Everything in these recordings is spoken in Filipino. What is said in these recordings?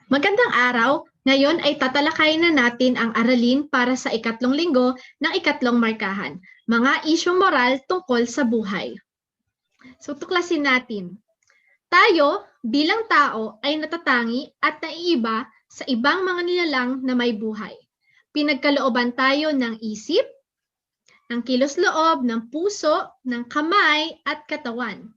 Magandang araw! Ngayon ay tatalakayin na natin ang aralin para sa ikatlong linggo ng ikatlong markahan, mga isyung moral tungkol sa buhay. So tuklasin natin. Tayo bilang tao ay natatangi at naiiba sa ibang mga nilalang na may buhay. Pinagkalooban tayo ng isip, ng kilos-loob, ng puso, ng kamay at katawan.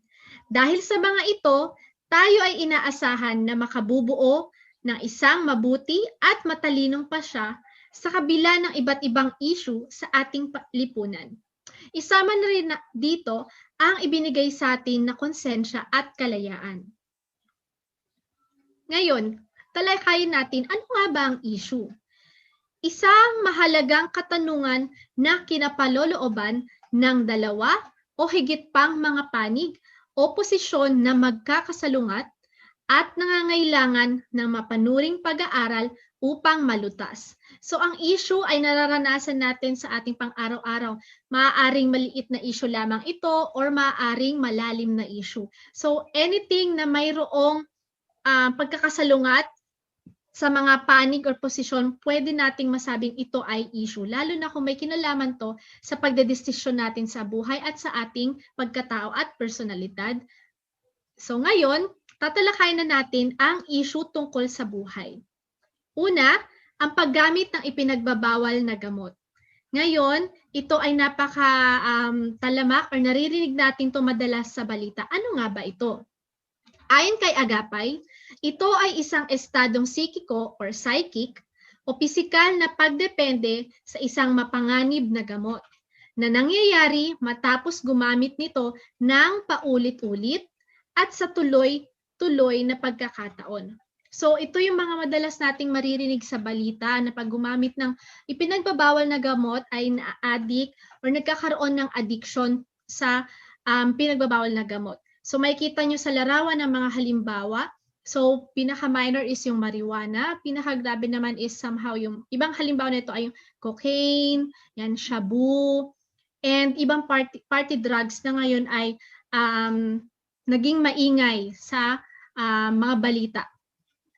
Dahil sa mga ito, tayo ay inaasahan na makabubuo ng isang mabuti at matalinong pasya sa kabila ng iba't ibang issue sa ating lipunan. Isama na rin dito ang ibinigay sa atin na konsensya at kalayaan. Ngayon, talakayin natin ano nga ba ang issue? Isang mahalagang katanungan na kinapalolooban ng dalawa o higit pang mga panig o posisyon na magkakasalungat at nangangailangan ng mapanuring pag-aaral upang malutas. So ang issue ay nararanasan natin sa ating pang-araw-araw. Maaaring maliit na issue lamang ito or maaaring malalim na issue. So anything na mayroong pagkakasalungat sa mga panig or posisyon, pwede nating masabing ito ay issue. Lalo na kung may kinalaman to sa pagdedesisyon natin sa buhay at sa ating pagkatao at personalidad. So ngayon, tatalakayin na natin ang issue tungkol sa buhay. Una, ang paggamit ng ipinagbabawal na gamot. Ngayon, ito ay napaka-talamak or naririnig natin ito madalas sa balita. Ano nga ba ito? Ayon kay Agapay, ito ay isang estadong psikiko or psychic o pisikal na pagdepende sa isang mapanganib na gamot na nangyayari matapos gumamit nito ng paulit-ulit at sa tuloy-tuloy na pagkakataon. So ito yung mga madalas nating maririnig sa balita na pag gumamit ng ipinagbabawal na gamot ay na-addict or nagkakaroon ng addiction sa pinagbabawal na gamot. So makikita nyo sa larawan ng mga halimbawa. So pinaka-minor is yung marijuana, pinaka-grabe naman is somehow yung ibang halimbawa nito ay yung cocaine, yan shabu, and ibang party drugs na ngayon ay naging maingay sa mga balita.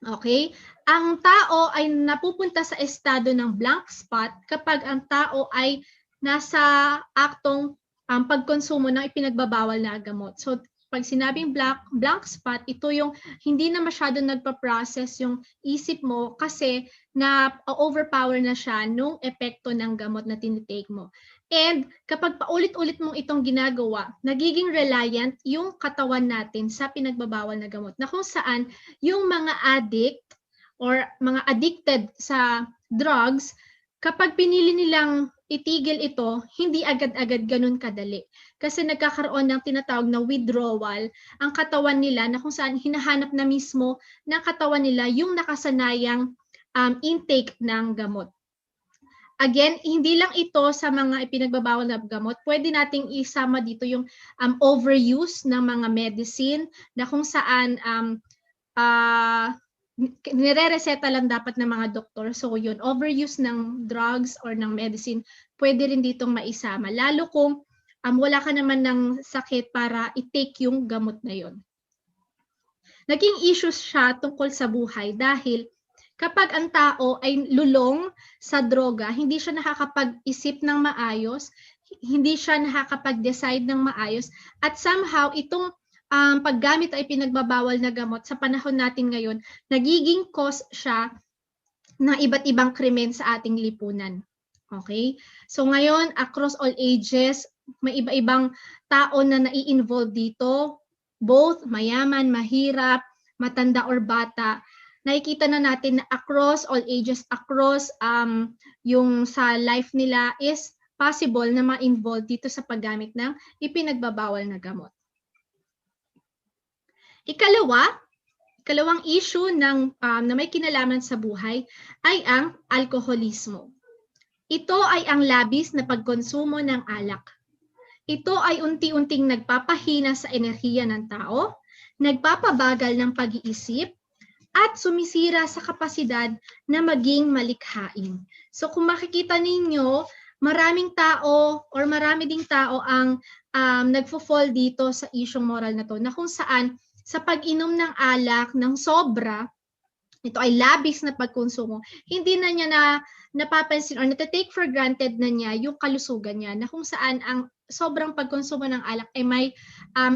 Okay? Ang tao ay napupunta sa estado ng blank spot kapag ang tao ay nasa aktong pagkonsumo ng ipinagbabawal na gamot. So pag sinabing blank spot, ito yung hindi na masyado nagpa-process yung isip mo kasi na-overpower na siya nung epekto ng gamot na tinitake mo. And kapag paulit-ulit mong itong ginagawa, nagiging reliant yung katawan natin sa pinagbabawal na gamot na kung saan yung mga addict or mga addicted sa drugs, kapag pinili nilang itigil ito, hindi agad-agad ganun kadali. Kasi nagkakaroon ng tinatawag na withdrawal ang katawan nila na kung saan hinahanap na mismo ng katawan nila yung nakasanayang intake ng gamot. Again, hindi lang ito sa mga ipinagbabawal na gamot. Pwede nating isama dito yung overuse ng mga medicine na kung saan nire-reseta lang dapat ng mga doktor. So yun, overuse ng drugs or ng medicine, pwede rin ditong maisama. Lalo kung wala ka naman ng sakit para i-take yung gamot na yun. Naging issue siya tungkol sa buhay dahil kapag ang tao ay lulong sa droga, hindi siya nakakapag-isip ng maayos, hindi siya nakakapag-decide ng maayos, at somehow itong paggamit ay pinagbabawal na gamot sa panahon natin ngayon, nagiging cause siya ng iba't ibang krimen sa ating lipunan. Okay? So ngayon, across all ages, may iba-ibang tao na nai-involve dito, both mayaman, mahirap, matanda or bata. Nakikita na natin na across all ages, across yung sa life nila is possible na ma-involve dito sa paggamit ng ipinagbabawal na gamot. Ikalawang issue na may kinalaman sa buhay ay ang alkoholismo. Ito ay ang labis na pagkonsumo ng alak. Ito ay unti-unting nagpapahina sa enerhiya ng tao, nagpapabagal ng pag-iisip, at sumisira sa kapasidad na maging malikhain. So kung makikita ninyo, maraming tao or marami ding tao ang nagfo-fall dito sa isyong moral na to, na kung saan sa pag-inom ng alak ng sobra, ito ay labis na pagkonsumo, hindi na niya napapansin or na-take for granted na niya yung kalusugan niya, na kung saan ang sobrang pagkonsumo ng alak ay may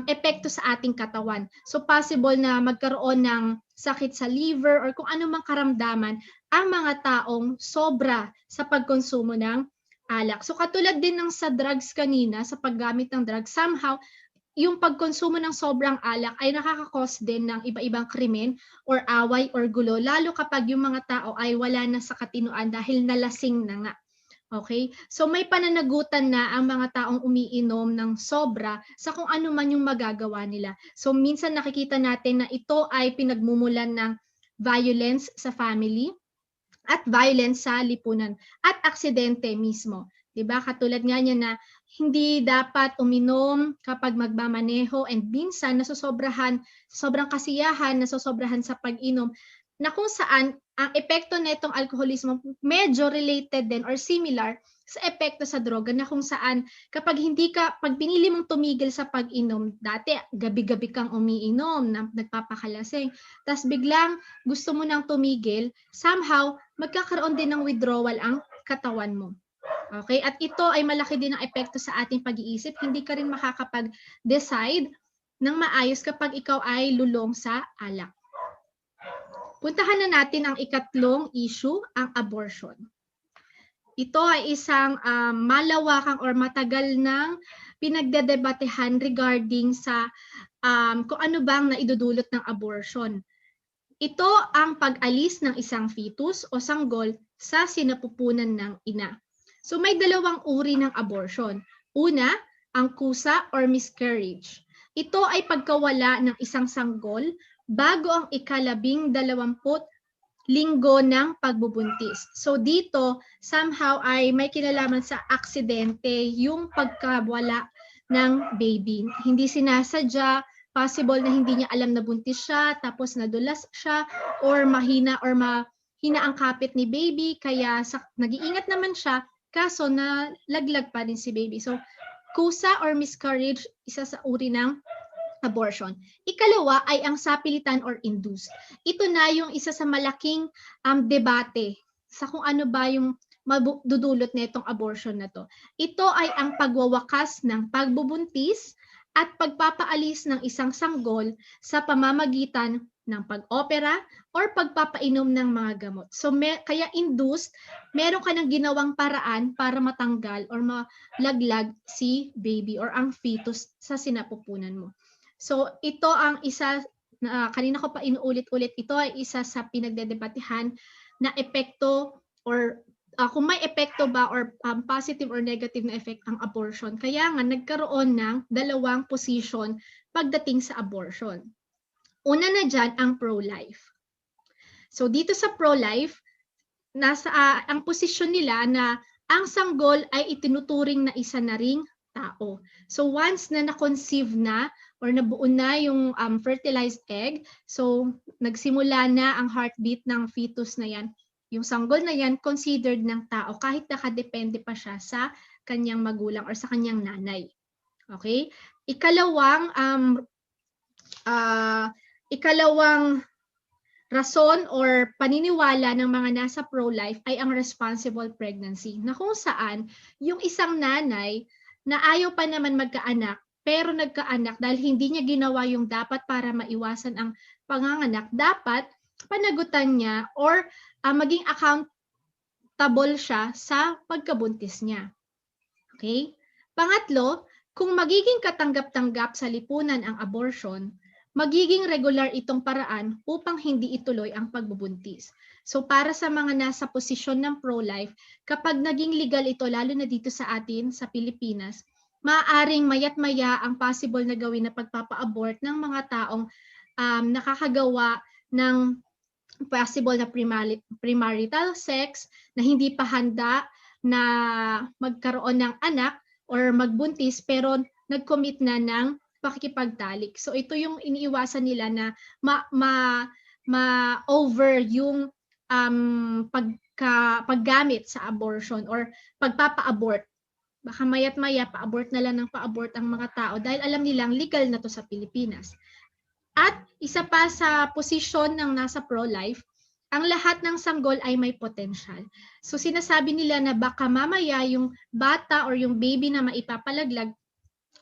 epekto sa ating katawan. So possible na magkaroon ng sakit sa liver or kung ano mang karamdaman ang mga taong sobra sa pagkonsumo ng alak. So katulad din ng sa drugs kanina, sa paggamit ng drugs, somehow yung pagkonsumo ng sobrang alak ay nakaka-cause din ng iba-ibang krimen or away or gulo, lalo kapag yung mga tao ay wala na sa katinoan dahil nalasing na nga. Okay? So may pananagutan na ang mga taong umiinom ng sobra sa kung ano man yung magagawa nila. So minsan nakikita natin na ito ay pinagmumulan ng violence sa family at violence sa lipunan at aksidente mismo. 'Di ba? Katulad nga niya na hindi dapat uminom kapag magmamaneho and minsan nasosobrahan, sobrang kasiyahan, nasosobrahan sa pag-inom na kung saan ang epekto nitong alkoholismo medyo related din or similar sa epekto sa droga, na kung saan kapag pag pinili mong tumigil sa pag-inom, dati gabi-gabi kang umiinom, nagpapakalasing, tapos biglang gusto mo nang tumigil, somehow magkakaroon din ng withdrawal ang katawan mo. Okay? At ito ay malaki din ang epekto sa ating pag-iisip. Hindi ka rin makakapag-decide ng maayos kapag ikaw ay lulong sa alak. Puntahan na natin ang ikatlong issue, ang abortion. Ito ay isang malawakang or matagal nang pinagdedebatehan regarding sa kung ano bang naidudulot ng abortion. Ito ang pag-alis ng isang fetus o sanggol sa sinapupunan ng ina. So may dalawang uri ng abortion. Una, ang kusa or miscarriage. Ito ay pagkawala ng isang sanggol bago ang ika-12 linggo ng pagbubuntis. So dito, somehow ay may kinalaman sa aksidente yung pagkawala ng baby. Hindi sinasadya, possible na hindi niya alam na buntis siya, tapos nadulas siya, or mahina ang kapit ni baby, kaya nag-iingat naman siya, kaso nalaglag pa din si baby. So kusa or miscarriage, isa sa uri ng abortion. Ikalawa ay ang sapilitan or induced. Ito na yung isa sa malaking debate sa kung ano ba yung madudulot na itong abortion na to. Ito ay ang pagwawakas ng pagbubuntis at pagpapaalis ng isang sanggol sa pamamagitan ng pag-opera or pagpapainom ng mga gamot. So kaya induced, meron ka ng ginawang paraan para matanggal or malaglag si baby or ang fetus sa sinapupunan mo. So ito ang isa, kanina ko pa inuulit-ulit, ito ay isa sa pinagdedebatehan na epekto or kung may epekto ba or positive or negative na effect ang abortion. Kaya nga nagkaroon ng dalawang position pagdating sa abortion. Una na dyan ang pro-life. So dito sa pro-life, ang posisyon nila na ang sanggol ay itinuturing na isa na ring tao. So once na na-conceive na or nabuo na yung fertilized egg, so nagsimula na ang heartbeat ng fetus na yan, yung sanggol na yan considered ng tao kahit nakadepende pa siya sa kanyang magulang or sa kanyang nanay. Okay? Ikalawang rason or paniniwala ng mga nasa pro-life ay ang responsible pregnancy, na kung saan yung isang nanay na ayaw pa naman magkaanak pero nagkaanak dahil hindi niya ginawa yung dapat para maiwasan ang panganganak, dapat panagutan niya or maging accountable siya sa pagkabuntis niya. Okay? Pangatlo, kung magiging katanggap-tanggap sa lipunan ang abortion, magiging regular itong paraan upang hindi ituloy ang pagbubuntis. So para sa mga nasa posisyon ng pro-life, kapag naging legal ito, lalo na dito sa atin, sa Pilipinas, maaaring mayat maya ang possible na gawin na pagpapa-abort ng mga taong nakakagawa ng possible na premarital sex, na hindi pa handa na magkaroon ng anak or magbuntis pero nag-commit na ng pakikipagtalik. So ito yung iniiwasan nila na ma-over yung paggamit sa abortion or pagpapa-abort. Baka mayat maya pa-abort na lang ng pa-abort ang mga tao dahil alam nilang legal na to sa Pilipinas. At isa pa sa posisyon ng nasa pro-life ang lahat ng sanggol ay may potential. So sinasabi nila na baka mamaya yung bata or yung baby na maipapalaglag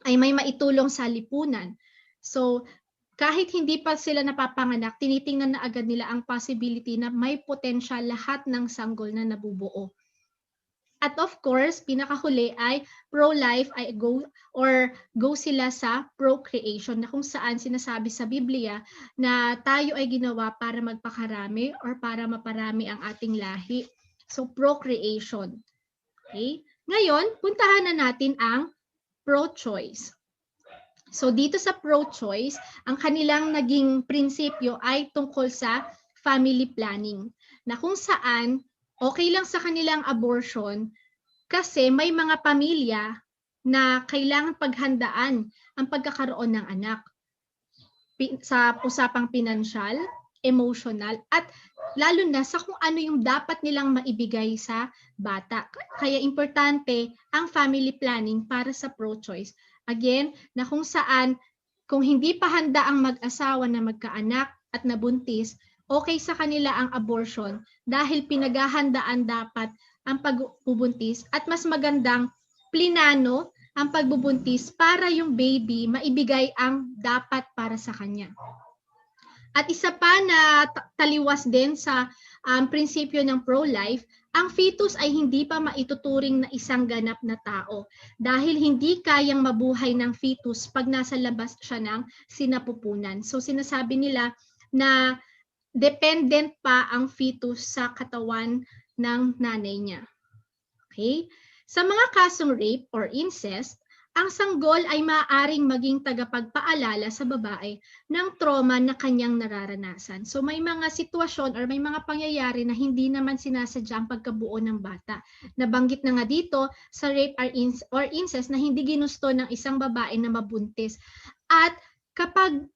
ay may maitulong sa lipunan. So kahit hindi pa sila napapanganak, tinitingnan na agad nila ang possibility na may potential lahat ng sanggol na nabubuo. At of course, pinakahuli ay pro-life ay go sila sa procreation na kung saan sinasabi sa Biblia na tayo ay ginawa para magpakarami or para maparami ang ating lahi. So procreation. Okay? Ngayon, puntahan na natin ang pro-choice. So dito sa pro-choice, ang kanilang naging prinsipyo ay tungkol sa family planning na kung saan okay lang sa kanilang abortion kasi may mga pamilya na kailangan paghandaan ang pagkakaroon ng anak sa usapang pinansyal, emotional, at lalo na sa kung ano yung dapat nilang maibigay sa bata. Kaya importante ang family planning para sa pro-choice. Again, na kung saan kung hindi pa handa ang mag-asawa na magkaanak at nabuntis, okay sa kanila ang abortion dahil pinaghahandaan dapat ang pagbubuntis at mas magandang plinano ang pagbubuntis para yung baby maibigay ang dapat para sa kanya. At isa pa na taliwas din sa prinsipyo ng pro-life, ang fetus ay hindi pa maituturing na isang ganap na tao dahil hindi kayang mabuhay ng fetus pag nasa labas siya ng sinapupunan. So sinasabi nila na dependent pa ang fetus sa katawan ng nanay niya. Okay? Sa mga kasong rape or incest, ang sanggol ay maaaring maging tagapagpaalala sa babae ng trauma na kanyang nararanasan. So may mga sitwasyon or may mga pangyayari na hindi naman sinasadya ang pagkabuo ng bata. Nabanggit na nga dito sa rape or incest na hindi ginusto ng isang babae na mabuntis. At kapag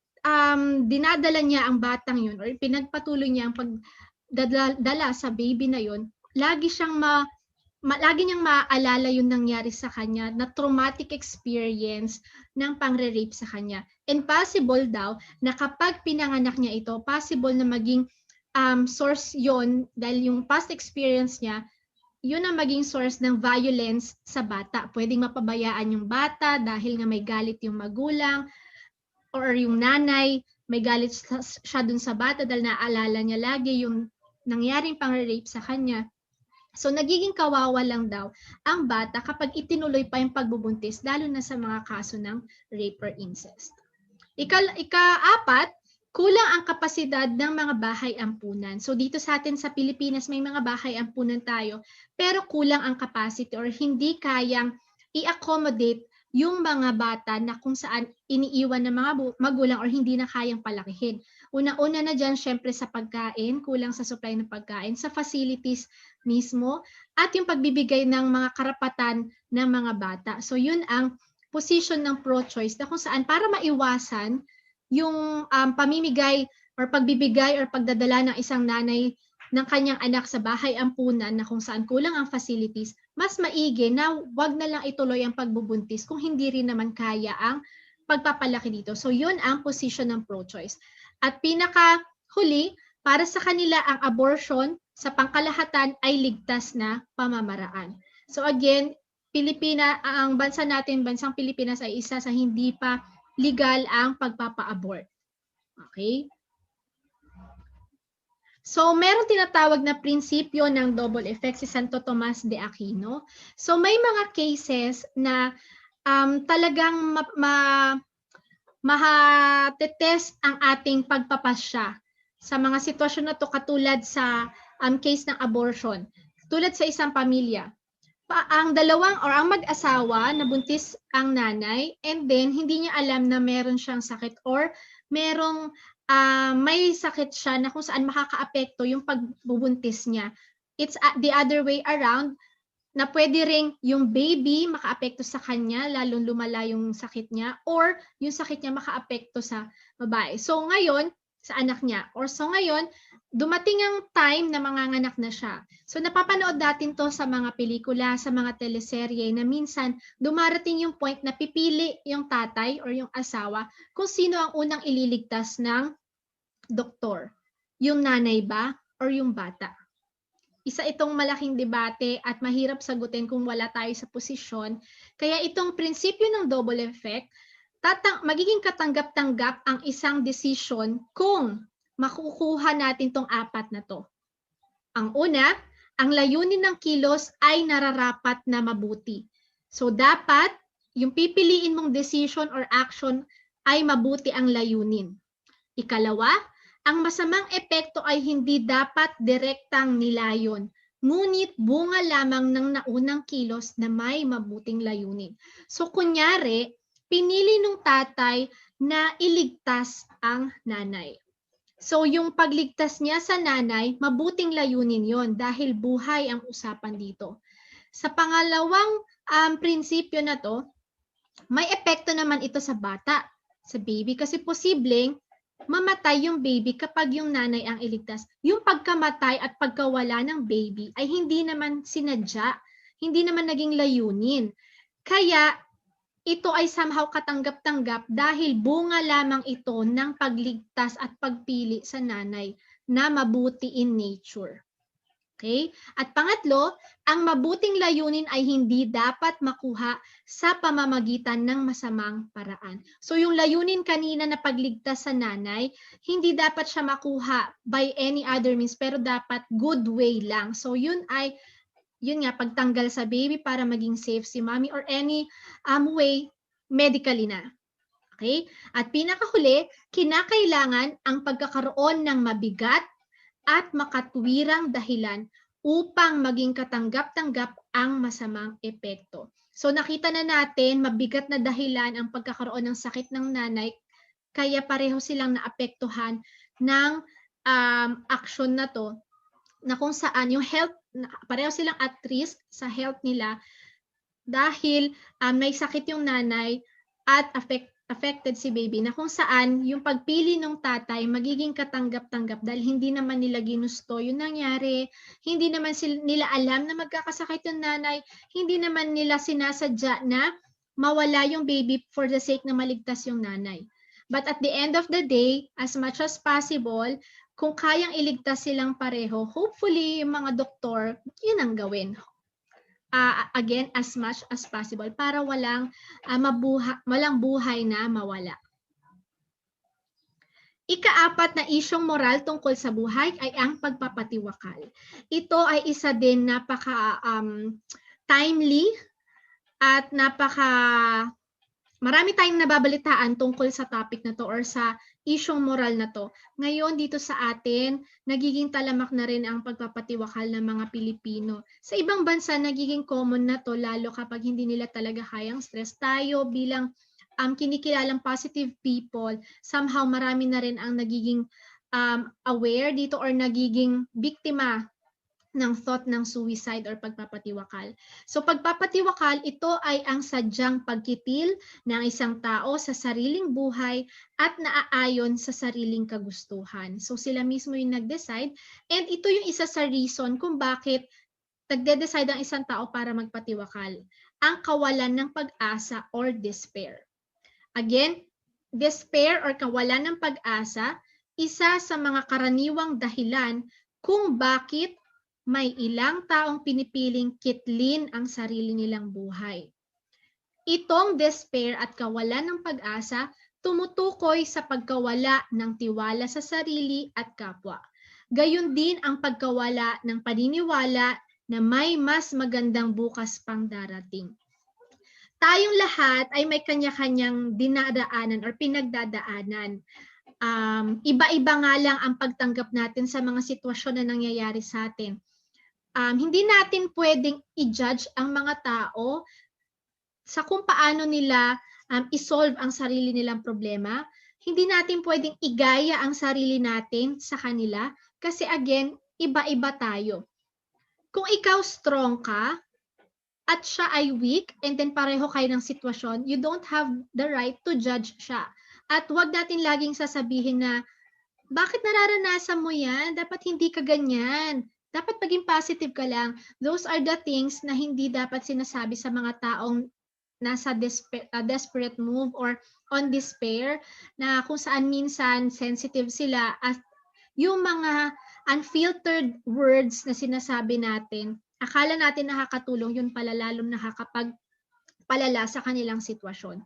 dinadala niya ang batang yun or pinagpatuloy niya ang pagdadala sa baby na yun, lagi niyang maaalala yung nangyari sa kanya na traumatic experience ng pangre-rape sa kanya. And possible daw na kapag pinanganak niya ito, possible na maging source yon dahil yung past experience niya, yun ang maging source ng violence sa bata. Pwedeng mapabayaan yung bata dahil nga may galit yung magulang or yung nanay, may galit siya dun sa bata dahil naaalala niya lagi yung nangyaring pangre-rape sa kanya. So nagiging kawawa lang daw ang bata kapag itinuloy pa yung pagbubuntis, lalo na sa mga kaso ng rape or incest. Ika-apat, kulang ang kapasidad ng mga bahay ampunan. So dito sa atin sa Pilipinas may mga bahay ampunan tayo, pero kulang ang capacity or hindi kayang i-accommodate yung mga bata na kung saan iniiwan ng mga magulang or hindi na kayang palakihin. Una-una na dyan, syempre sa pagkain, kulang sa supply ng pagkain, sa facilities mismo, at yung pagbibigay ng mga karapatan ng mga bata. So yun ang position ng pro-choice na kung saan para maiwasan yung pamimigay or pagbibigay or pagdadala ng isang nanay ng kanyang anak sa bahay ampunan na kung saan kulang ang facilities, mas maigi na wag na lang ituloy ang pagbubuntis kung hindi rin naman kaya ang pagpapalaki dito. So yun ang position ng pro-choice. At pinakahuli, para sa kanila ang abortion sa pangkalahatan ay ligtas na pamamaraan. So again, ang bansa natin, bansang Pilipinas ay isa sa hindi pa legal ang pagpapa-abort. Okay? So, meron tinatawag na prinsipyo ng double effect si Santo Tomas de Aquino. So, may mga cases na talagang mahatetest ang ating pagpapasya sa mga sitwasyon na to katulad sa case ng abortion. Tulad sa isang pamilya. Ang mag-asawa nabuntis ang nanay and then hindi niya alam na meron siyang sakit or merong may sakit siya na kung saan makakaapekto yung pagbubuntis niya. It's the other way around na pwede ring yung baby makaapekto sa kanya, lalong lumala yung sakit niya, or yung sakit niya makaapekto sa babae. So ngayon, sa anak niya. So ngayon, dumating ang time na manganganak na siya. So napapanood natin to sa mga pelikula, sa mga teleserye na minsan dumarating yung point na pipili yung tatay or yung asawa kung sino ang unang ililigtas ng doktor. Yung nanay ba or yung bata? Isa itong malaking debate at mahirap sagutin kung wala tayo sa posisyon. Kaya itong prinsipyo ng double effect, magiging katanggap-tanggap ang isang decision kung makukuha natin tong apat na to. Ang una, ang layunin ng kilos ay nararapat na mabuti. So dapat yung pipiliin mong decision or action ay mabuti ang layunin. Ikalawa, ang masamang epekto ay hindi dapat direktang nilayon, ngunit bunga lamang ng naunang kilos na may mabuting layunin. So kunyari, pinili nung tatay na iligtas ang nanay. So yung pagligtas niya sa nanay, mabuting layunin yon dahil buhay ang usapan dito. Sa pangalawang prinsipyo na to, may epekto naman ito sa bata, sa baby, kasi posibleng mamatay yung baby kapag yung nanay ang iligtas. Yung pagkamatay at pagkawala ng baby ay hindi naman sinadya, hindi naman naging layunin. Kaya ito ay somehow katanggap-tanggap dahil bunga lamang ito ng pagligtas at pagpili sa nanay na mabuti in nature. Okay? At pangatlo, ang mabuting layunin ay hindi dapat makuha sa pamamagitan ng masamang paraan. So yung layunin kanina na pagligtas sa nanay, hindi dapat siya makuha by any other means, pero dapat good way lang. So yun nga, pagtanggal sa baby para maging safe si mommy or any way medically na. Okay? At pinakahuli, kinakailangan ang pagkakaroon ng mabigat at makatwirang dahilan upang maging katanggap-tanggap ang masamang epekto. So nakita na natin, mabigat na dahilan ang pagkakaroon ng sakit ng nanay, kaya pareho silang naapektuhan ng action na to, na kung saan yung health, pareho silang at risk sa health nila dahil may sakit yung nanay at affected si baby, na kung saan yung pagpili ng tatay magiging katanggap-tanggap dahil hindi naman nila ginusto yung nangyari, hindi naman nila alam na magkakasakit yung nanay, hindi naman nila sinasadya na mawala yung baby for the sake na maligtas yung nanay. But at the end of the day, as much as possible, kung kayang iligtas silang pareho, hopefully yung mga doktor, yun ang gawin. Again, as much as possible para walang buhay na mawala. Ika-apat na isyong moral tungkol sa buhay ay ang pagpapatiwakal. Ito ay isa din timely at marami tayong nababalitaan tungkol sa topic na to or sa isyong moral na to. Ngayon dito sa atin, nagiging talamak na rin ang pagpapatiwakal ng mga Pilipino. Sa ibang bansa, nagiging common na to lalo kapag hindi nila talaga kayang stress. Tayo bilang kinikilalang positive people, somehow marami na rin ang nagiging aware dito or nagiging biktima ng thought ng suicide or pagpapatiwakal. So pagpapatiwakal, ito ay ang sadyang pagkitil ng isang tao sa sariling buhay at naaayon sa sariling kagustuhan. So sila mismo yung nag-decide, and ito yung isa sa reason kung bakit nagde-decide ang isang tao para magpatiwakal. Ang kawalan ng pag-asa or despair. Again, despair or kawalan ng pag-asa, isa sa mga karaniwang dahilan kung bakit may ilang taong pinipiling kitlin ang sarili nilang buhay. Itong despair at kawalan ng pag-asa tumutukoy sa pagkawala ng tiwala sa sarili at kapwa. Gayon din ang pagkawala ng paniniwala na may mas magandang bukas pang darating. Tayong lahat ay may kanya-kanyang dinadaanan or pinagdadaanan. Iba-iba nga lang ang pagtanggap natin sa mga sitwasyon na nangyayari sa atin. Hindi natin pwedeng i-judge ang mga tao sa kung paano nila isolve ang sarili nilang problema. Hindi natin pwedeng igaya ang sarili natin sa kanila kasi again, iba-iba tayo. Kung ikaw strong ka at siya ay weak and then pareho kayo ng sitwasyon, you don't have the right to judge siya. At huwag natin laging sasabihin na, bakit nararanasan mo yan? Dapat hindi ka ganyan. Dapat maging positive ka lang. Those are the things na hindi dapat sinasabi sa mga taong nasa desperate move or on despair, na kung saan minsan sensitive sila at yung mga unfiltered words na sinasabi natin, akala natin nakakatulong, yun pala lalong nakakapagpalala sa kanilang sitwasyon.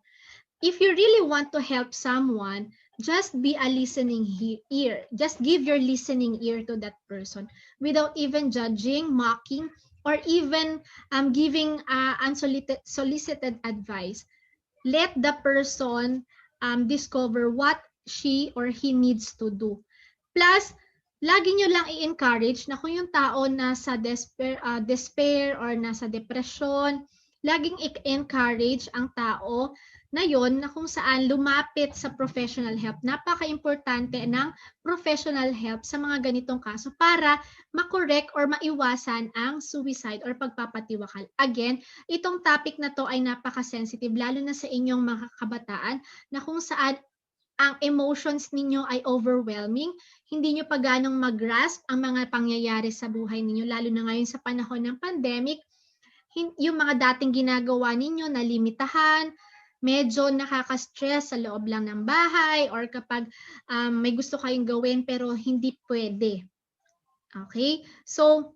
If you really want to help someone, just be a listening ear. Just give your listening ear to that person without even judging, mocking, or even giving unsolicited advice. Let the person discover what she or he needs to do. Plus, lagi nyo lang i-encourage na kung yung tao nasa despair or nasa depression, laging i-encourage ang tao na yon na kung saan lumapit sa professional help. Napaka-importante ng professional help sa mga ganitong kaso para makorek or maiwasan ang suicide or pagpapatiwakal. Again, itong topic na to ay napaka-sensitive lalo na sa inyong mga kabataan na kung saan ang emotions ninyo ay overwhelming, hindi nyo pa ganong mag-grasp ang mga pangyayari sa buhay ninyo, lalo na ngayon sa panahon ng pandemic, yung mga dating ginagawa ninyo na limitahan, medyo nakaka-stress sa loob lang ng bahay or kapag may gusto kayong gawin pero hindi pwede. Okay? So,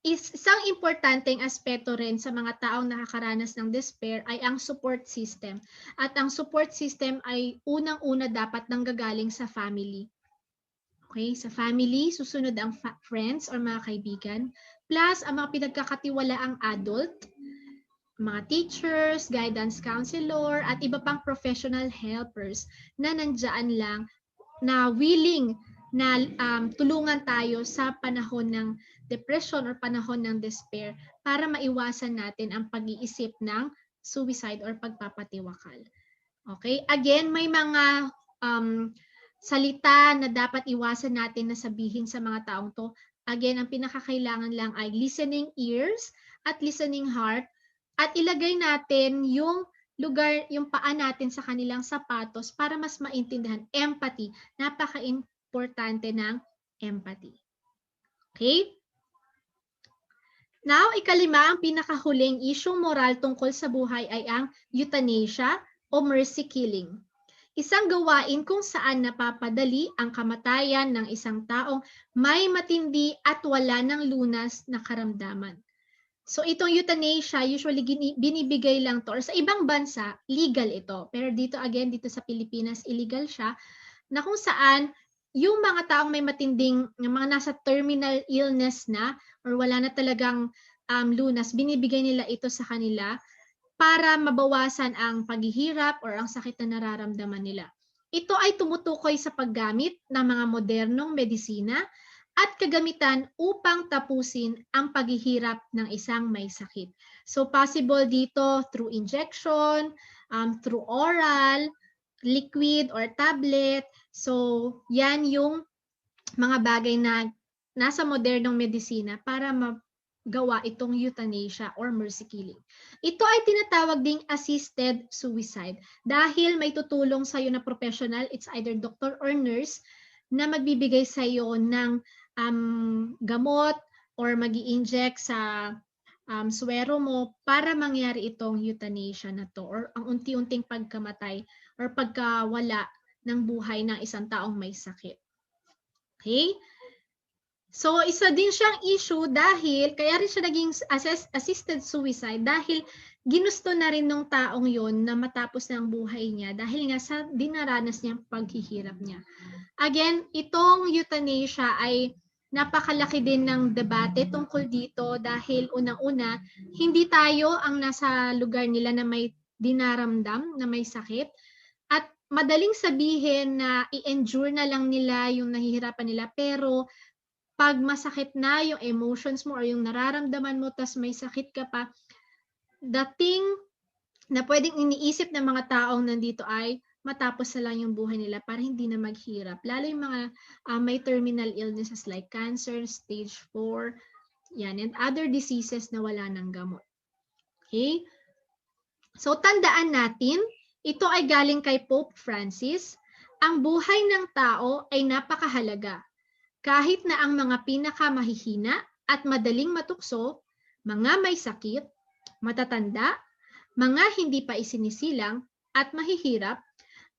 isang importanteng aspeto rin sa mga taong nakakaranas ng despair ay ang support system. At ang support system ay unang-una dapat nanggagaling sa family. Okay? Sa family, susunod ang friends or mga kaibigan, plus ang mga pinagkakatiwalaang adult, mga teachers, guidance counselor, at iba pang professional helpers na nandyan lang na willing na tulungan tayo sa panahon ng depression or panahon ng despair para maiwasan natin ang pag-iisip ng suicide or pagpapatiwakal. Okay? Again, may mga salita na dapat iwasan natin na sabihin sa mga taong to. Again, ang pinakakailangan lang ay listening ears at listening heart. At ilagay natin yung lugar, yung paa natin sa kanilang sapatos para mas maintindihan. Empathy. Napaka-importante ng empathy. Okay? Now, ikalima, ang pinakahuling isyung moral tungkol sa buhay ay ang euthanasia o mercy killing. Isang gawain kung saan napapadali ang kamatayan ng isang taong may matindi at wala ng lunas na karamdaman. So itong euthanasia, usually binibigay lang to, or sa ibang bansa, legal ito. Pero dito again, dito sa Pilipinas, illegal siya, na kung saan yung mga taong may matinding, yung mga nasa terminal illness na, or wala na talagang lunas, binibigay nila ito sa kanila para mabawasan ang paghihirap or ang sakit na nararamdaman nila. Ito ay tumutukoy sa paggamit ng mga modernong medisina at kagamitan upang tapusin ang paghihirap ng isang may sakit. So possible dito through injection, through oral, liquid or tablet. So yan yung mga bagay na nasa modernong medisina para magawa itong euthanasia or mercy killing. Ito ay tinatawag ding assisted suicide dahil may tutulong sa iyo na professional, it's either doctor or nurse, na magbibigay sa iyo ng gamot or magi-inject sa suwero mo para mangyari itong euthanasia na to or ang unti-unting pagkamatay or pagkawala ng buhay ng isang taong may sakit. Okay? So, isa din siyang issue dahil, kaya rin siya naging assisted suicide dahil ginusto na rin ng taong yon na matapos ng buhay niya dahil nga sa dinaranas niyang paghihirap niya. Again, itong euthanasia ay napakalaki din ng debate tungkol dito dahil unang-una, hindi tayo ang nasa lugar nila na may dinaramdam, na may sakit. At madaling sabihin na i-endure na lang nila yung nahihirapan nila pero pag masakit na yung emotions mo or yung nararamdaman mo tas may sakit ka pa, the thing na pwedeng iniisip ng mga taong nandito ay matapos na lang yung buhay nila para hindi na maghirap. Lalo yung mga may terminal illnesses like cancer, stage 4, yan, and other diseases na wala ng gamot. Okay? So, tandaan natin, ito ay galing kay Pope Francis, ang buhay ng tao ay napakahalaga. Kahit na ang mga pinakamahihina at madaling matukso, mga may sakit, matatanda, mga hindi pa isinisilang at mahihirap,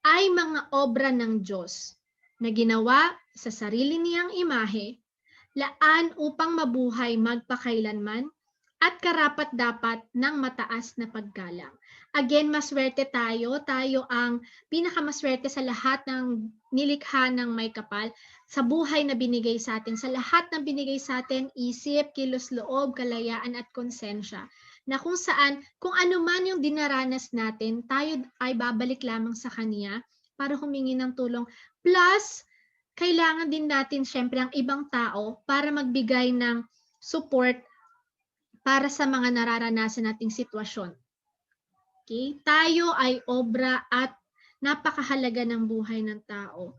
ay mga obra ng Diyos na ginawa sa sarili niyang imahe laan upang mabuhay magpakailanman, at karapat-dapat ng mataas na paggalang. Again, maswerte tayo. Tayo ang pinakamaswerte sa lahat ng nilikha ng may kapal, sa buhay na binigay sa atin, sa lahat ng binigay sa atin, isip, kilos loob, kalayaan at konsensya, na kung saan, kung ano man yung dinaranas natin, tayo ay babalik lamang sa Kanya para humingi ng tulong. Plus, kailangan din natin syempre ang ibang tao para magbigay ng support para sa mga nararanasan nating sitwasyon. Okay? Tayo ay obra at napakahalaga ng buhay ng tao.